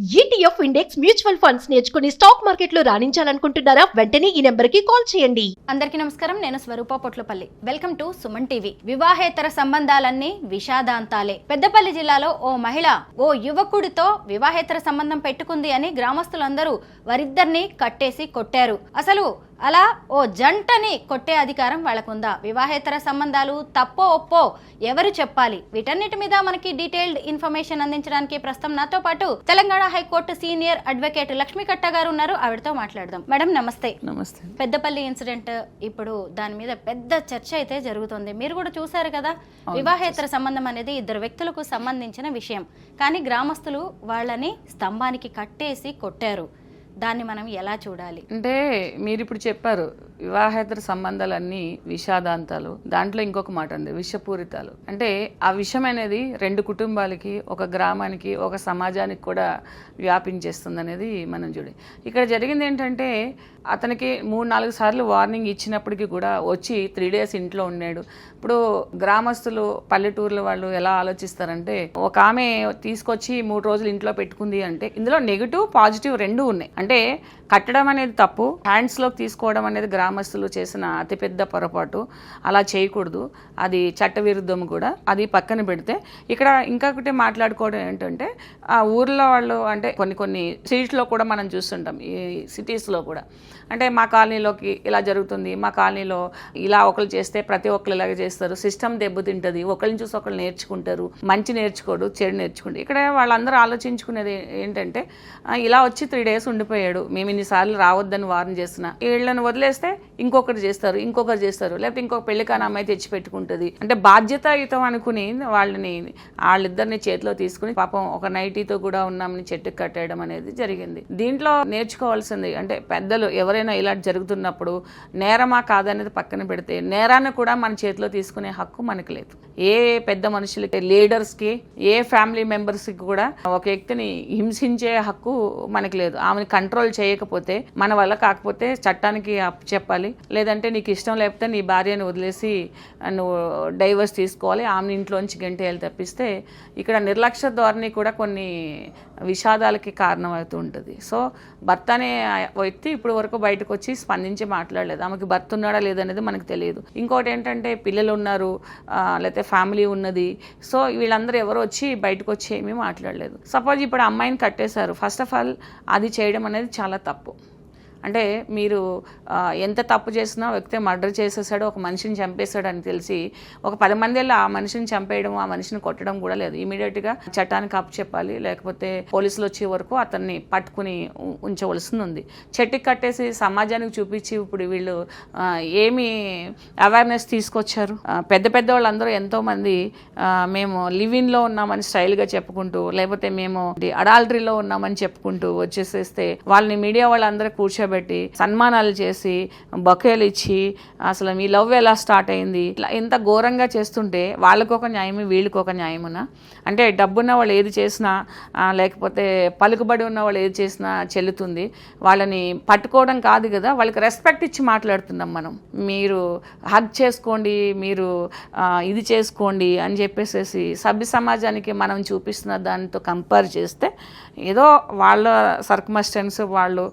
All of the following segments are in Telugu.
ETF ఇండెక్స్ మ్యూచువల్ ఫండ్స్ నేర్చుకుని స్టాక్ మార్కెట్లో రాణించాలనుకుంటున్నారా? వెంటనే ఈ నెంబర్కి కాల్ చేయండి. అందరికీ నమస్కారం. నేను Swaroopa Potlapalli. Welcome to Suman TV. వివాహేతర సంబంధాలన్నీ విషాదాంతాలే. పెద్దపల్లి జిల్లాలో ఓ మహిళ ఓ యువకుడితో వివాహేతర సంబంధం పెట్టుకుంది అని గ్రామస్తులందరూ వారిద్దరిని కట్టేసి కొట్టారు. అసలు అలా ఓ జంటని కొట్టే అధికారం వాళ్ళకుందా? వివాహేతర సంబంధాలు తప్పో ఒప్పో ఎవరు చెప్పాలి? వీటన్నిటి మీద మనకి డీటెయిల్డ్ ఇన్ఫర్మేషన్ అందించడానికి ప్రస్తుతం నాతో పాటు Telangana high court senior advocate Lakshmi కట్ట గారు ఉన్నారు. ఆవిడతో మాట్లాడదాం. మేడం నమస్తే. నమస్తే. పెద్దపల్లి ఇన్సిడెంట్ ఇప్పుడు దాని మీద పెద్ద చర్చ అయితే జరుగుతుంది. మీరు కూడా చూసారు కదా, వివాహేతర సంబంధం అనేది ఇద్దరు వ్యక్తులకు సంబంధించిన విషయం. కానీ గ్రామస్తులు వాళ్ళని స్తంభానికి కట్టేసి కొట్టారు. దాన్ని మనం ఎలా చూడాలి? అంటే మీరు ఇప్పుడు చెప్పారు వివాహేతర సంబంధాలన్నీ విషాదాంతాలు, దాంట్లో ఇంకొక మాట ఉంది విషపూరితాలు. అంటే ఆ విషం అనేది రెండు కుటుంబాలకి, ఒక గ్రామానికి, ఒక సమాజానికి కూడా వ్యాపించేస్తుంది అనేది మనం చూడాలి. ఇక్కడ జరిగింది ఏంటంటే అతనికి 3-4 సార్లు వార్నింగ్ ఇచ్చినప్పటికీ కూడా వచ్చి 3 days ఇంట్లో ఉన్నాడు. ఇప్పుడు గ్రామస్తులు పల్లెటూర్ల వాళ్ళు ఎలా ఆలోచిస్తారంటే ఒక ఆమె తీసుకొచ్చి 3 రోజులు ఇంట్లో పెట్టుకుంది అంటే ఇందులో నెగిటివ్ పాజిటివ్ రెండూ ఉన్నాయి. అంటే కట్టడం అనేది తప్పు, హ్యాండ్స్లోకి తీసుకోవడం అనేది గ్రామస్తులు చేసిన అతిపెద్ద పొరపాటు. అలా చేయకూడదు, అది చట్టవిరుద్ధం కూడా. అది పక్కన పెడితే ఇక్కడ ఇంకొకటి మాట్లాడుకోవడం ఏంటంటే ఆ ఊర్లో వాళ్ళు అంటే కొన్ని స్ట్రీట్స్లో కూడా మనం చూస్తుంటాం, ఈ సిటీస్లో కూడా. అంటే మా కాలనీలోకి ఇలా జరుగుతుంది, మా కాలనీలో ఇలా ఒకరు చేస్తే ప్రతి ఒక్కరు ఇలాగే చేస్తారు, సిస్టమ్ దెబ్బతింటుంది, ఒకరిని చూసి ఒకరు నేర్చుకుంటారు, మంచి నేర్చుకోడు చెడు నేర్చుకుంటారు. ఇక్కడ వాళ్ళందరూ ఆలోచించుకునేది ఏంటంటే ఇలా వచ్చి 3 days ఉండిపోయాడు, మేము ఇన్నిసార్లు రావద్దని వార్న్ చేస్తున్నా, వీళ్ళని వదిలేస్తే ఇంకొకరు చేస్తారు, లేకపోతే ఇంకొక పెళ్లికాని అమ్మాయి తెచ్చి పెట్టుకుంటుంది. అంటే బాధ్యతాయుతం అనుకుని వాళ్ళిద్దరిని చేతిలో తీసుకుని పాపం ఒక నైటీతో కూడా ఉన్నామని చెట్టుకు కట్టేయడం అనేది జరిగింది. దీంట్లో నేర్చుకోవాల్సింది అంటే పెద్దలు ఎవరైనా ఇలా జరుగుతున్నప్పుడు నేరమా కాదనేది పక్కన పెడితే నేరాన్ని కూడా మన చేతిలో తీసుకునే హక్కు మనకు లేదు. ఏ పెద్ద మనుషులకి, లీడర్స్కి, ఏ ఫ్యామిలీ మెంబర్స్కి కూడా ఒక వ్యక్తిని హింసించే హక్కు మనకు లేదు. ఆమెను కంట్రోల్ చేయకపోతే, మన వల్ల కాకపోతే చట్టానికి అప్పు చెప్పాలి, లేదంటే నీకు ఇష్టం లేకపోతే నీ భార్యను వదిలేసి నువ్వు డైవర్స్ తీసుకోవాలి, ఆమెను ఇంట్లోంచి గంటేయాలి. తప్పిస్తే ఇక్కడ నిర్లక్ష్య ధోరణి కూడా కొన్ని విషాదాలకి కారణమవుతూ ఉంటుంది. సో భర్త అనే వ్యక్తి ఇప్పుడు వరకు బయటకు వచ్చి స్పందించి మాట్లాడలేదు. ఆమెకి భర్త ఉన్నాడా లేదనేది మనకు తెలియదు. ఇంకోటి ఏంటంటే పిల్లలు ఉన్నారు, లేకపోతే ఫ్యామిలీ ఉన్నది. సో వీళ్ళందరూ ఎవరు వచ్చి బయటకు వచ్చి ఏమీ మాట్లాడలేదు. సపోజ్ ఇప్పుడు అమ్మాయిని కట్టేశారు. ఫస్ట్ ఆఫ్ ఆల్ అది చేయడం అనేది చాలా తప్పు. అంటే మీరు ఎంత తప్పు చేసినా వ్యక్తి మర్డర్ చేసేసాడు, ఒక మనిషిని చంపేశాడు అని తెలిసి ఒక 10 మందిలో ఆ మనిషిని చంపేయడం, ఆ మనిషిని కొట్టడం కూడా లేదు. ఇమీడియట్గా చట్టానికి అప్పు చెప్పాలి, లేకపోతే పోలీసులు వచ్చే వరకు అతన్ని పట్టుకుని ఉంచవలసింది ఉంది. చెట్టుకి కట్టేసి సమాజానికి చూపించి ఇప్పుడు వీళ్ళు ఏమి అవేర్నెస్ తీసుకొచ్చారు. పెద్ద వాళ్ళందరూ ఎంతోమంది మేము లివిన్లో ఉన్నామని స్టైల్గా చెప్పుకుంటూ, లేకపోతే మేము అడాల్టరీలో ఉన్నామని చెప్పుకుంటూ వచ్చేసేస్తే వాళ్ళని మీడియా వాళ్ళందరూ కూర్చోబెట్టి సన్మానాలు చేసి బొకేలు ఇచ్చి అసలు మీ లవ్ ఎలా స్టార్ట్ అయింది ఇట్లా ఎంత ఘోరంగా చేస్తుంటే వాళ్ళకు ఒక న్యాయము, వీళ్ళకి ఒక న్యాయమునా? అంటే డబ్బున్న వాళ్ళు ఏది చేసినా, లేకపోతే పలుకుబడి ఉన్న వాళ్ళు ఏది చేసినా చెల్లుతుంది. వాళ్ళని పట్టుకోవడం కాదు కదా, వాళ్ళకి రెస్పెక్ట్ ఇచ్చి మాట్లాడుతున్నాం మనం. మీరు హగ్ చేసుకోండి, మీరు ఇది చేసుకోండి అని చెప్పేసి సభ్య సమాజానికి మనం చూపిస్తున్న దానితో కంపేర్ చేస్తే ఏదో వాళ్ళ సర్కమ్స్టెన్స్, వాళ్ళు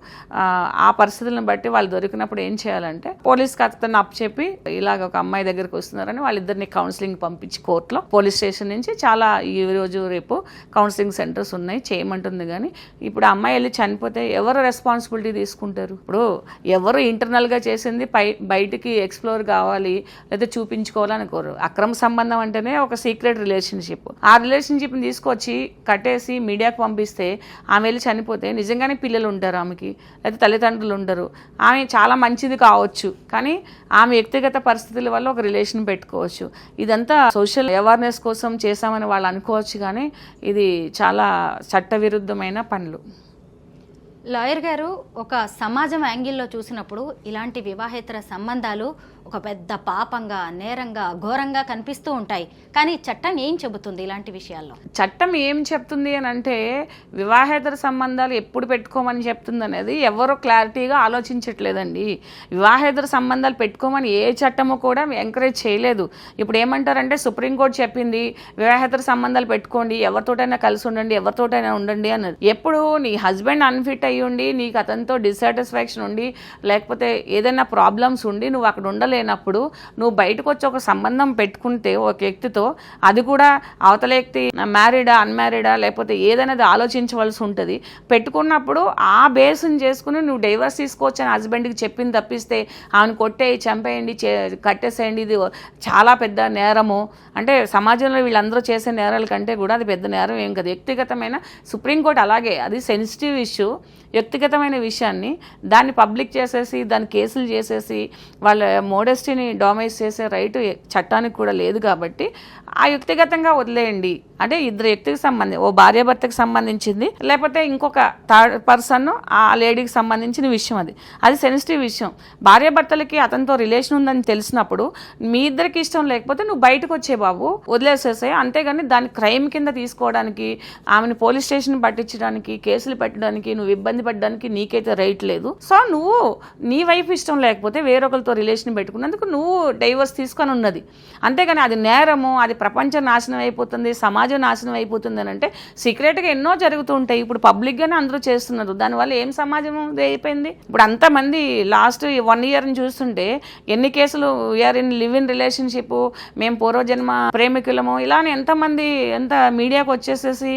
ఆ పరిస్థితులను బట్టి వాళ్ళు దొరికినప్పుడు ఏం చేయాలంటే పోలీస్కి అతను అప్పచెప్పి ఇలాగ ఒక అమ్మాయి దగ్గరికి వస్తున్నారని వాళ్ళిద్దరిని కౌన్సిలింగ్ పంపించి కోర్టులో, పోలీస్ స్టేషన్ నుంచి చాలా ఈ రోజు రేపు కౌన్సిలింగ్ సెంటర్స్ ఉన్నాయి, చేయమంటుంది. కానీ ఇప్పుడు అమ్మాయి వెళ్ళి చనిపోతే ఎవరు రెస్పాన్సిబిలిటీ తీసుకుంటారు? ఇప్పుడు ఎవరు ఇంటర్నల్గా చేసింది బయటికి ఎక్స్ప్లోర్ కావాలి లేదా చూపించుకోవాలనుకోరు. అక్రమ సంబంధం అంటేనే ఒక సీక్రెట్ రిలేషన్షిప్. ఆ రిలేషన్షిప్ని తీసుకొచ్చి కట్టేసి మీడియాకు పంపిస్తే ఆమె వెళ్ళి చనిపోతే నిజంగానే పిల్లలు ఉంటారు ఆమెకి, లేదా తల్లిదండ్రులు ఉండరు. ఆమె చాలా మంచిది కావచ్చు, కానీ ఆమె వ్యక్తిగత పరిస్థితుల వల్ల ఒక రిలేషన్ పెట్టుకోవచ్చు. ఇదంతా సోషల్ అవేర్నెస్ కోసం చేశామని వాళ్ళు అనుకోవచ్చు, కానీ ఇది చాలా చట్టవిరుద్ధమైన పనులు. లాయర్ గారు, ఒక సమాజం యాంగిల్లో చూసినప్పుడు ఇలాంటి వివాహేతర సంబంధాలు ఒక పెద్ద పాపంగా, నేరంగా, ఘోరంగా కనిపిస్తూ ఉంటాయి. కానీ చట్టం ఏం చెబుతుంది ఇలాంటి విషయాల్లో? చట్టం ఏం చెప్తుంది అని అంటే వివాహేతర సంబంధాలు ఎప్పుడు పెట్టుకోమని చెప్తుంది అనేది ఎవరో క్లారిటీగా ఆలోచించట్లేదండి. వివాహేతర సంబంధాలు పెట్టుకోమని ఏ చట్టము కూడా ఎంకరేజ్ చేయలేదు. ఇప్పుడు ఏమంటారంటే సుప్రీంకోర్టు చెప్పింది వివాహేతర సంబంధాలు పెట్టుకోండి, ఎవరితోటైనా కలిసి ఉండండి, ఎవరితోటైనా ఉండండి అన్నది. ఎప్పుడు నీ హస్బెండ్ అన్ఫిట్ అయ్యి ఉండి, నీకు అతనితో డిస్సాటిస్ఫాక్షన్ ఉండి, లేకపోతే ఏదైనా ప్రాబ్లమ్స్ ఉండి నువ్వు అక్కడ ఉండలేనప్పుడు నువ్వు బయటకు వచ్చి ఒక సంబంధం పెట్టుకుంటే ఒక వ్యక్తితో, అది కూడా అవతల వ్యక్తి మ్యారీడా అన్మ్యారీడా లేకపోతే ఏదైనా ఆలోచించవలసి ఉంటుంది. పెట్టుకున్నప్పుడు ఆ బేస్ని చేసుకుని నువ్వు డైవర్స్ తీసుకోవచ్చు అని హస్బెండ్కి చెప్పింది తప్పిస్తే ఆమెను కొట్టేయి, చంపేయండి, కట్టేసేయండి, ఇది చాలా పెద్ద నేరము. అంటే సమాజంలో వీళ్ళందరూ చేసే నేరాల కంటే కూడా అది పెద్ద నేరం ఏం కదా. వ్యక్తిగతమైన సుప్రీంకోర్టు అలాగే, అది సెన్సిటివ్ ఇష్యూ, వ్యక్తిగతమైన విషయాన్ని దాన్ని పబ్లిక్ చేసేసి దాన్ని కేసులు చేసేసి వాళ్ళ మోడెస్టీని డామైజ్ చేసే రైటు చట్టానికి కూడా లేదు. కాబట్టి ఆ వ్యక్తిగతంగా వదిలేయండి. అంటే ఇద్దరు వ్యక్తికి సంబంధించి, ఓ భార్యాభర్తకి సంబంధించింది, లేకపోతే ఇంకొక థర్డ్ పర్సన్ ఆ లేడీకి సంబంధించిన విషయం, అది సెన్సిటివ్ విషయం. భార్యాభర్తలకి అతనితో రిలేషన్ ఉందని తెలిసినప్పుడు మీ ఇద్దరికి ఇష్టం లేకపోతే నువ్వు బయటకు వచ్చే బాబు, వదిలేసేసాయి. అంతేగాని దాన్ని క్రైమ్ కింద తీసుకోవడానికి, ఆమెను పోలీస్ స్టేషన్ పట్టించడానికి, కేసులు పెట్టడానికి, నువ్వు ఇబ్బంది పడడానికి నీకైతే రైట్ లేదు. సో నువ్వు నీ వైఫ్ ఇష్టం లేకపోతే వేరొకరితో రిలేషన్ పెట్టుకున్నందుకు నువ్వు డైవర్స్ తీసుకొని ఉన్నది. అంతేగాని అది నేరము, అది ప్రపంచం నాశనం అయిపోతుంది, సమాజం నాశనం అయిపోతుంది అని అంటే సీక్రెట్గా ఎన్నో జరుగుతూ ఉంటాయి. ఇప్పుడు పబ్లిక్గానే అందరూ చేస్తున్నారు. దానివల్ల ఏం సమాజం అయిపోయింది? ఇప్పుడు అంతమంది లాస్ట్ 1 ఇయర్ని చూస్తుంటే ఎన్ని కేసులు, we are in live in relationship, మేము పూర్వజన్మ ప్రేమికులము, ఇలానే ఎంతమంది ఎంత మీడియాకు వచ్చేసేసి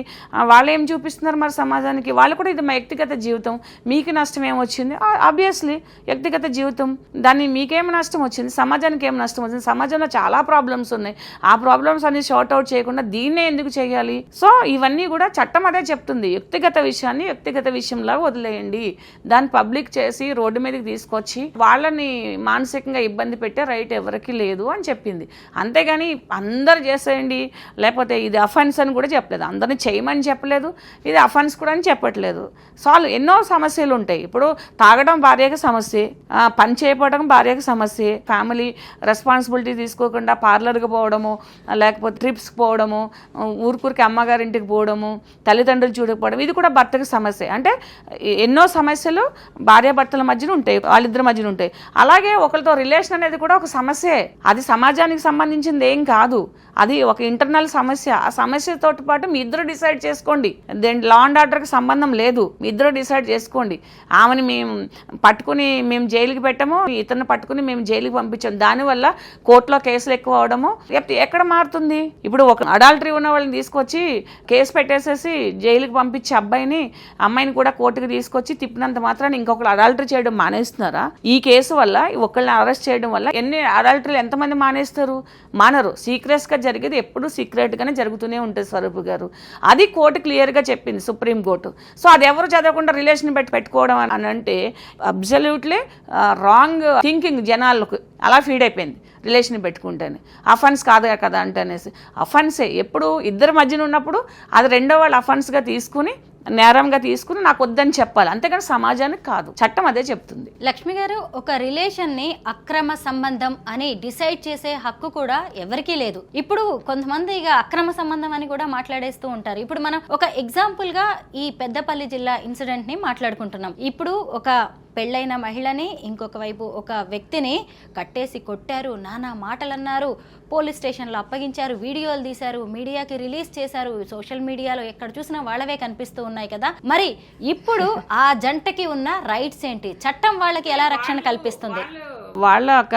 వాళ్ళు ఏం చూపిస్తున్నారు మరి సమాజానికి? వాళ్ళు కూడా ఇది మా వ్యక్తిగత జీవితం, మీకు నష్టం ఏమొచ్చింది? ఆబ్వియస్లీ వ్యక్తిగత జీవితం, దాన్ని మీకేం నష్టం వచ్చింది, సమాజానికి ఏం నష్టం వచ్చింది? సమాజంలో చాలా ప్రాబ్లమ్స్ ఉన్నాయి. ఆ ప్రాబ్లమ్స్ అన్ని షార్ట్ అవుట్ చేయకుండా దీన్నే ఎందుకు చేయాలి? సో ఇవన్నీ కూడా చట్టం అదే చెప్తుంది. వ్యక్తిగత విషయాన్ని వ్యక్తిగత విషయంలో వదిలేయండి. దాన్ని పబ్లిక్ చేసి రోడ్డు మీదకి తీసుకొచ్చి వాళ్ళని మానసికంగా ఇబ్బంది పెట్టే రైట్ ఎవరికి లేదు అని చెప్పింది. అంతేగాని అందరు చేసేయండి, లేకపోతే ఇది అఫెన్స్ అని కూడా చెప్పలేదు. అందరిని చేయమని చెప్పలేదు, ఇది అఫెన్స్ కూడా అని చెప్పట్లేదు. సాల్వ్ ఎన్నో సమస్యలు ఉంటాయి. ఇప్పుడు తాగడం భార్యకి సమస్య, పని చేయకపోవడం భార్యకి సమస్య, ఫ్యామిలీ రెస్పాన్సిబిలిటీ తీసుకోకుండా పార్లర్కి పోవడము, లేకపోతే ట్రిప్స్కి పోవడము, ఊరికి అమ్మగారింటికి పోవడము, తల్లిదండ్రులు చూడకపోవడం, ఇది కూడా భర్తకి సమస్య. అంటే ఎన్నో సమస్యలు భార్యాభర్తల మధ్యన ఉంటాయి, వాళ్ళిద్దరి మధ్యన ఉంటాయి. అలాగే ఒకరితో రిలేషన్ అనేది కూడా ఒక సమస్యే. అది సమాజానికి సంబంధించింది ఏం కాదు, అది ఒక ఇంటర్నల్ సమస్య. ఆ సమస్యతో పాటు మీ ఇద్దరు డిసైడ్ చేసుకోండి. దేని లా అండ్ ఆర్డర్కి సంబంధం లేదు, మీ ఇద్దరు డిసైడ్ చేసుకోండి. ఆమెని మేము పట్టుకుని మేము జైలుకి పెట్టాము, ఇతన్ని పట్టుకుని మేము జైలుకి పంపించాము, దానివల్ల కోర్టులో కేసులు ఎక్కువ అవడము ఎక్కడ మారుతుంది? ఇప్పుడు ఒక అడాల్టరీ ఉన్న వాళ్ళని తీసుకొచ్చి కేసు పెట్టేసేసి జైలుకి పంపించే అమ్మాయిని కూడా కోర్టుకి తీసుకొచ్చి తిప్పినంత మాత్రాన్ని ఇంకొకరు అడాల్టరీ చేయడం మానేస్తున్నారా? ఈ కేసు వల్ల ఒకళ్ళని అరెస్ట్ చేయడం వల్ల ఎన్ని అడాల్టరీలు ఎంతమంది మానేస్తారు? మానరు. సీక్రెట్స్గా జరిగేది ఎప్పుడు సీక్రెట్గానే జరుగుతూనే ఉంటుంది స్వరూప్ గారు. అది కోర్టు క్లియర్గా చెప్పింది, సుప్రీంకోర్టు. సో అది ఎవరు చదవకుండా రిలేషన్ పెట్టుకోవడం అని అంటే అబ్సల్యూట్లీ రాంగ్ థింకింగ్ జనాలకు అలా ఫీడ్ అయిపోయింది. రిలేషన్ పెట్టుకుంటేనే అఫెన్స్ కాదు కదా అంటే అనేసి అఫెన్సే. ఎప్పుడు ఇద్దరి మధ్యన ఉన్నప్పుడు అది రెండో వాళ్ళు అఫెన్స్గా తీసుకుని, నేరంగా తీసుకుని నాకు వద్దని చెప్పాలి, అంతేగాని సమాజానికి కాదు. చట్టం అదే చెప్తుంది. లక్ష్మి గారు, ఒక రిలేషన్ ని అక్రమ సంబంధం అని డిసైడ్ చేసే హక్కు కూడా ఎవరికీ లేదు. ఇప్పుడు కొంతమంది ఇక అక్రమ సంబంధం అని కూడా మాట్లాడేస్తూ ఉంటారు. ఇప్పుడు మనం ఒక ఎగ్జాంపుల్ గా ఈ పెద్దపల్లి జిల్లా ఇన్సిడెంట్ ని మాట్లాడుకుంటున్నాం. ఇప్పుడు ఒక పెళ్ళైన మహిళని ఇంకొక వైపు ఒక వ్యక్తిని కట్టేసి కొట్టారు, నానా మాటలు అన్నారు, పోలీస్ స్టేషన్లో అప్పగించారు, వీడియోలు తీశారు, మీడియాకి రిలీజ్ చేశారు, సోషల్ మీడియాలో ఎక్కడ చూసినా వాళ్ళవే కనిపిస్తూ ఉన్నాయి కదా. మరి ఇప్పుడు ఆ జంటకి ఉన్న రైట్స్ ఏంటి? చట్టం వాళ్ళకి ఎలా రక్షణ కల్పిస్తుంది? వాళ్ళ ఒక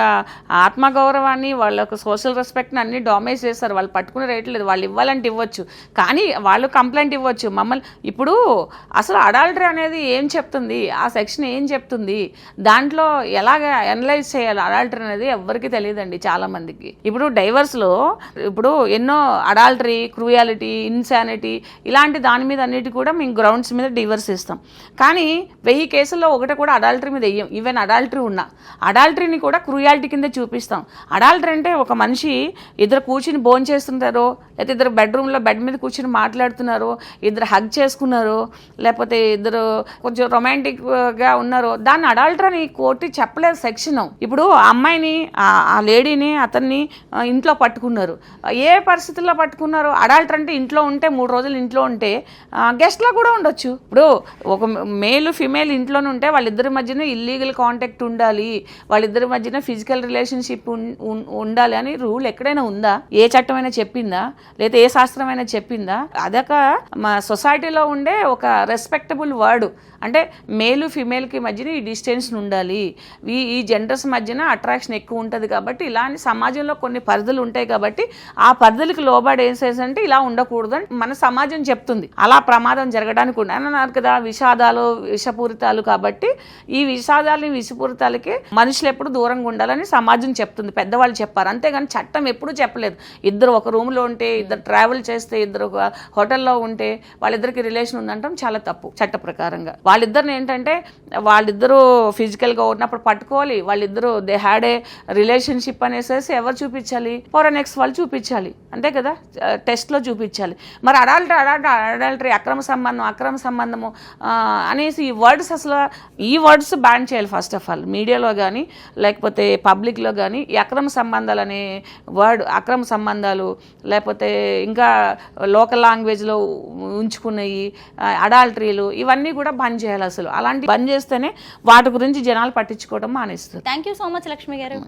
ఆత్మగౌరవాన్ని, వాళ్ళ ఒక సోషల్ రెస్పెక్ట్ని అన్ని డామేజ్ చేస్తారు. వాళ్ళు పట్టుకునే రేట్ లేదు. వాళ్ళు ఇవ్వాలంటే ఇవ్వచ్చు, కానీ వాళ్ళు కంప్లైంట్ ఇవ్వచ్చు మమ్మల్ని. ఇప్పుడు అసలు అడాల్టరీ అనేది ఏం చెప్తుంది, ఆ సెక్షన్ ఏం చెప్తుంది, దాంట్లో ఎలాగ అనలైజ్ చేయాలి అడాల్టరీ అనేది ఎవరికి తెలియదండి చాలామందికి. ఇప్పుడు డైవర్స్లో ఇప్పుడు ఎన్నో అడాల్టరీ, క్రూయాలిటీ, ఇన్సానిటీ ఇలాంటి దాని మీద అన్నిటి కూడా మేము గ్రౌండ్స్ మీద డివర్స్ ఇస్తాం. కానీ 1000 కేసుల్లో ఒకటి కూడా అడాల్టరీ మీద వెయ్యం. ఈవెన్ అడాల్టరీ ఉన్నా అడాల్టరీ అడాల్టరీని కూడా క్రూయాలిటీ కింద చూపిస్తాం. అడాల్టరీ అంటే ఒక మనిషి ఇద్దరు కూర్చుని భోజనం చేస్తుంటారో, లేకపోతే ఇద్దరు బెడ్రూమ్లో బెడ్ మీద కూర్చుని మాట్లాడుతున్నారో, ఇద్దరు హగ్ చేసుకున్నారో, లేకపోతే ఇద్దరు కొంచెం రొమాంటిక్గా ఉన్నారో, దాన్ని అడాల్టరీ అని కోర్టు చెప్పలేదు సెక్షన్. ఇప్పుడు ఆ అమ్మాయిని ఆ లేడీని అతన్ని ఇంట్లో పట్టుకున్నారు. ఏ పరిస్థితుల్లో పట్టుకున్నారు? అడాల్టరీ అంటే ఇంట్లో ఉంటే 3 రోజులు ఇంట్లో ఉంటే గెస్ట్లో కూడా ఉండొచ్చు. ఇప్పుడు ఒక మేల్ ఫిమేల్ ఇంట్లోనే ఉంటే వాళ్ళిద్దరి మధ్యన ఇల్లీగల్ కాంటాక్ట్ ఉండాలి, వాళ్ళిద్దరి మధ్యన ఫిజికల్ రిలేషన్షిప్ ఉండాలి అని రూల్ ఎక్కడైనా ఉందా? ఏ చట్టమైనా చెప్పిందా? లేదా ఏ శాస్త్రమైనా చెప్పిందా? అదొక మా సొసైటీలో ఉండే ఒక రెస్పెక్టబుల్ వర్డ్. అంటే మేలు ఫిమేల్కి మధ్యన ఈ డిస్టెన్స్ ఉండాలి, ఈ జెండర్స్ మధ్యన అట్రాక్షన్ ఎక్కువ ఉంటుంది కాబట్టి ఇలాంటి సమాజంలో కొన్ని పరిధులు ఉంటాయి కాబట్టి ఆ పరిధులకి లోబడి ఏం చేసంటే ఇలా ఉండకూడదు అని మన సమాజం చెప్తుంది. అలా ప్రమాదం జరగడానికి అన్నారు కదా, విషాదాలు విషపూరితాలు కాబట్టి ఈ విషాదాలని విషపూరితాలకి మనుషులు ఎప్పుడు దూరంగా ఉండాలని సమాజం చెప్తుంది, పెద్దవాళ్ళు చెప్పారు. అంతేగాని చట్టం ఎప్పుడూ చెప్పలేదు. ఇద్దరు ఒక రూమ్లో ఉంటే, ఇద్దరు ట్రావెల్ చేస్తే, ఇద్దరు ఒక హోటల్లో ఉంటే వాళ్ళిద్దరికి రిలేషన్ ఉందంటాం చాలా తప్పు చట్ట ప్రకారంగా. వాళ్ళిద్దరిని ఏంటంటే వాళ్ళిద్దరూ ఫిజికల్గా ఉన్నప్పుడు పట్టుకోవాలి, వాళ్ళిద్దరూ దే హ్యాడ్ ఏ రిలేషన్షిప్ అనేసి ఎవరు చూపించాలి? ఫారెన్ ఎక్స్ వాళ్ళు చూపించాలి, అంతే కదా, టెస్ట్లో చూపించాలి. మరి అడాల్టరీ అక్రమ సంబంధము అనేసి ఈ వర్డ్స్ అసలు ఈ వర్డ్స్ బ్యాన్ చేయాలి ఫస్ట్ ఆఫ్ ఆల్. మీడియాలో కానీ లేకపోతే పబ్లిక్లో కానీ ఈ అక్రమ సంబంధాలు అనే వర్డ్, అక్రమ సంబంధాలు లేకపోతే ఇంకా లోకల్ లాంగ్వేజ్లో ఉంచుకున్నవి అడాల్టరీలు ఇవన్నీ కూడా బంద్ చేయాలి. అసలు అలాంటి బంద్ చేస్తేనే వాటి గురించి జనాలు పట్టించుకోవడం మానేస్తారు. Thank you so much Lakshmi గారు.